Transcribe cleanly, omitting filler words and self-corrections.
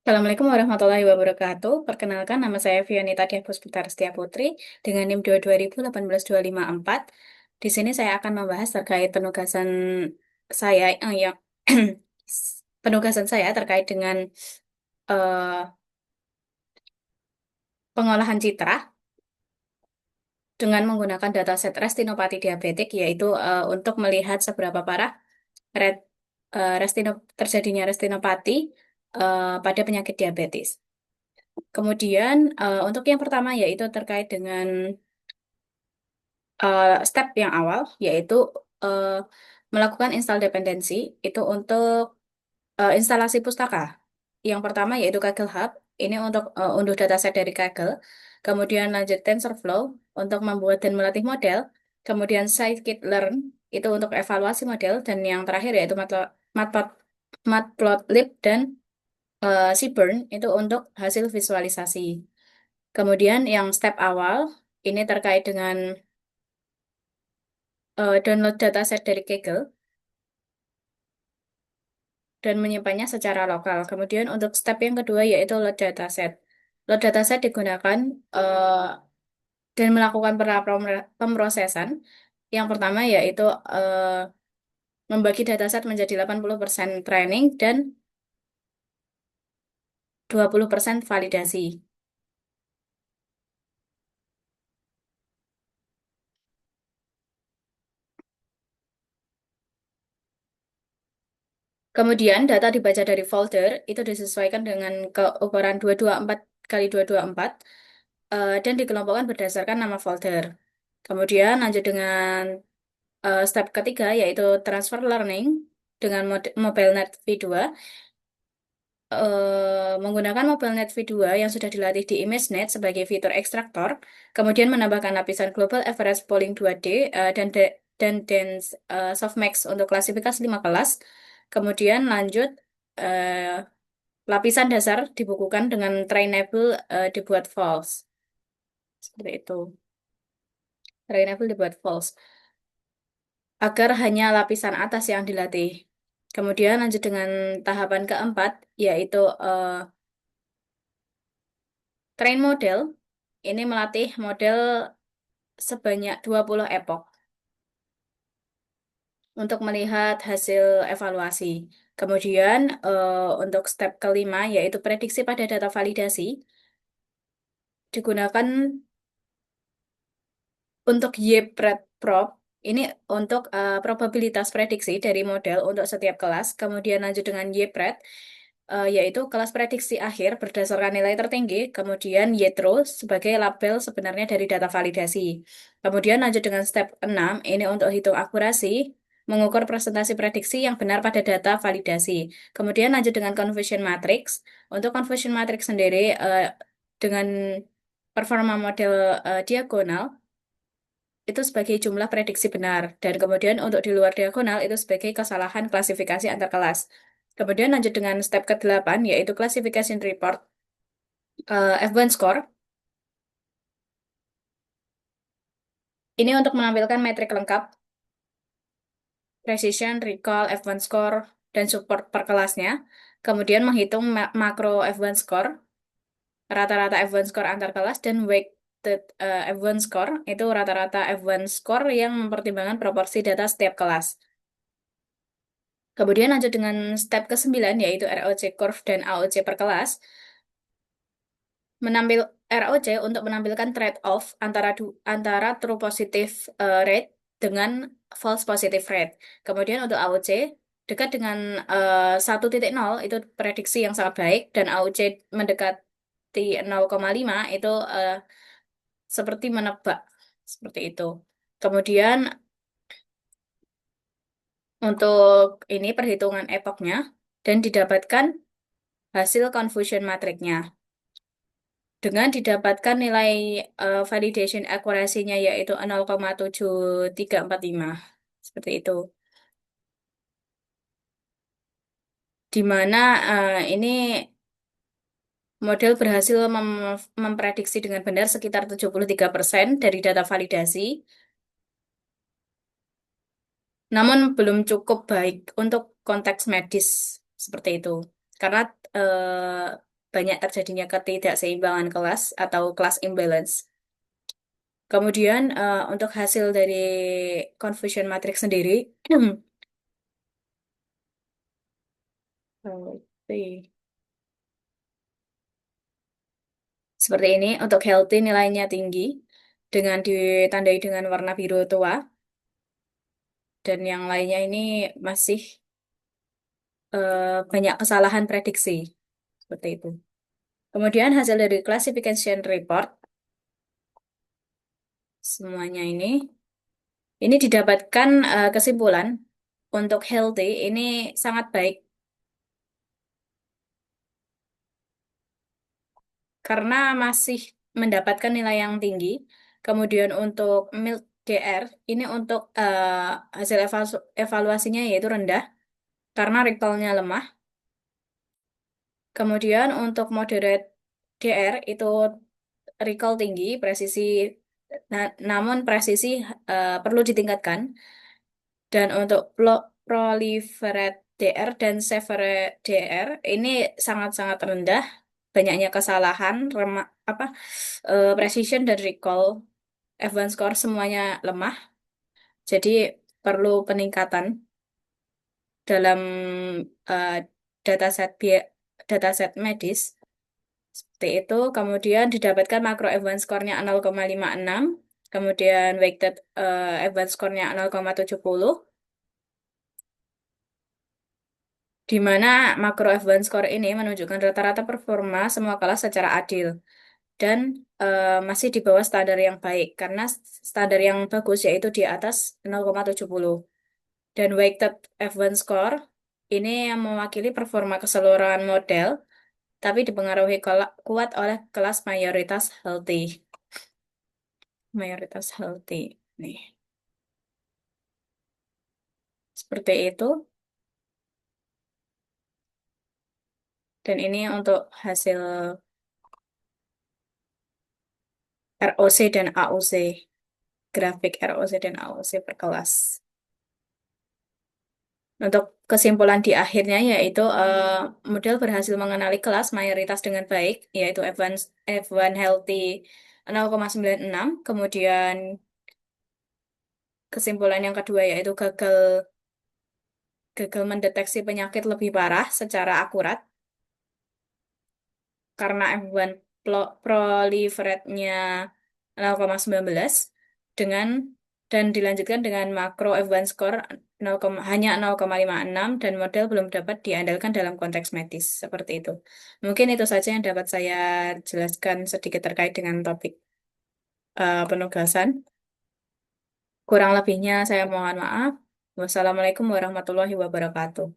Assalamualaikum warahmatullahi wabarakatuh. Perkenalkan, nama saya Fionita Diah Puspita Restia Putri dengan NIM 22018-254. Di sini saya akan membahas terkait penugasan saya yang penugasan saya terkait dengan eh, pengolahan citra dengan menggunakan dataset retinopati diabetik, yaitu untuk melihat seberapa parah ret, terjadinya retinopati pada penyakit diabetes. Kemudian untuk yang pertama yaitu terkait dengan step yang awal, yaitu eh, melakukan install dependensi itu untuk instalasi pustaka. Yang pertama yaitu Kaggle Hub, ini untuk unduh dataset dari Kaggle. Kemudian lanjut TensorFlow untuk membuat dan melatih model. Kemudian Scikit-learn itu untuk evaluasi model. Dan yang terakhir yaitu Matplotlib dan Seaborn itu untuk hasil visualisasi. Kemudian yang step awal ini terkait dengan download dataset dari Kaggle dan menyimpannya secara lokal. Kemudian untuk step yang kedua yaitu load dataset. Load dataset digunakan dan melakukan pemrosesan. Yang pertama yaitu membagi dataset menjadi 80% training dan 20% validasi. Kemudian data dibaca dari folder itu disesuaikan dengan keukuran 224 kali 224 dan dikelompokkan berdasarkan nama folder. Kemudian lanjut dengan step ketiga yaitu transfer learning dengan MobileNet V2 menggunakan MobileNet V2 yang sudah dilatih di ImageNet sebagai fitur ekstraktor, kemudian menambahkan lapisan Global Average Polling 2D dan Dense Softmax untuk klasifikasi 5 kelas. Kemudian lanjut eh, lapisan dasar dibukukan dengan trainable dibuat false. Seperti itu. Trainable dibuat false agar hanya lapisan atas yang dilatih. Kemudian lanjut dengan tahapan keempat, yaitu train model. Ini melatih model sebanyak 20 epoch untuk melihat hasil evaluasi. Kemudian untuk step kelima, yaitu prediksi pada data validasi, digunakan untuk YPRED-prop. Ini untuk probabilitas prediksi dari model untuk setiap kelas. Kemudian lanjut dengan YPRED, yaitu kelas prediksi akhir berdasarkan nilai tertinggi, kemudian YTRO sebagai label sebenarnya dari data validasi. Kemudian lanjut dengan step 6, ini untuk hitung akurasi, mengukur presentasi prediksi yang benar pada data validasi. Kemudian lanjut dengan confusion matrix. Untuk confusion matrix sendiri, dengan performa model diagonal, itu sebagai jumlah prediksi benar. Dan kemudian untuk di luar diagonal, itu sebagai kesalahan klasifikasi antar kelas. Kemudian lanjut dengan step ke-8, yaitu classification report F1 score. Ini untuk menampilkan metrik lengkap, precision, recall, F1 score, dan support per kelasnya. Kemudian menghitung makro F1 score, rata-rata F1 score antar kelas, dan weighted F1 score, itu rata-rata F1 score yang mempertimbangkan proporsi data setiap kelas. Kemudian lanjut dengan step ke-9, yaitu ROC curve dan AOC per kelas. Menampil ROC untuk menampilkan trade-off antara true positive rate dengan false positive rate. Kemudian untuk AOC dekat dengan 1,0 itu prediksi yang sangat baik dan AOC mendekati 0,5 itu seperti menebak seperti itu. Kemudian untuk ini perhitungan epochnya dan didapatkan hasil confusion matrixnya. Dengan didapatkan nilai validation accuracy-nya yaitu 0,7345. Seperti itu. Di mana ini model berhasil memprediksi dengan benar sekitar 73% dari data validasi, namun belum cukup baik untuk konteks medis seperti itu. Karena banyak terjadinya ketidakseimbangan kelas atau class imbalance. Kemudian untuk hasil dari confusion matrix sendiri, healthy. Seperti ini, untuk healthy nilainya tinggi dengan ditandai dengan warna biru tua dan yang lainnya ini masih banyak kesalahan prediksi seperti itu. Kemudian hasil dari classification report semuanya ini didapatkan kesimpulan untuk healthy ini sangat baik karena masih mendapatkan nilai yang tinggi. Kemudian untuk mild DR ini untuk hasil evaluasinya yaitu rendah karena rectalnya lemah. Kemudian untuk moderate DR itu recall tinggi, presisi namun presisi perlu ditingkatkan. Dan untuk proliferate DR dan severe DR ini sangat-sangat rendah, banyaknya kesalahan, precision dan recall, advance score semuanya lemah. Jadi perlu peningkatan dalam eh, dataset dataset medis. Seperti itu. Kemudian didapatkan makro advance score-nya 0,56, kemudian weighted advance score-nya 0,70. Di mana makro advance score ini menunjukkan rata-rata performa semua kelas secara adil dan masih di bawah standar yang baik karena standar yang bagus yaitu di atas 0,70 dan weighted advance score ini yang mewakili performa keseluruhan model tapi dipengaruhi kuat oleh kelas mayoritas healthy nih seperti itu dan ini untuk hasil ROC dan AUC grafik ROC dan AOC per kelas. Untuk kesimpulan di akhirnya yaitu model berhasil mengenali kelas mayoritas dengan baik, yaitu F1 Healthy 0,96. Kemudian kesimpulan yang kedua yaitu gagal mendeteksi penyakit lebih parah secara akurat karena F1 proliferate-nya 0,19 dengan dan dilanjutkan dengan makro F1 score 0, hanya 0,56 dan model belum dapat diandalkan dalam konteks medis seperti itu. Mungkin itu saja yang dapat saya jelaskan sedikit terkait dengan topik penugasan. Kurang lebihnya saya mohon maaf. Wassalamualaikum warahmatullahi wabarakatuh.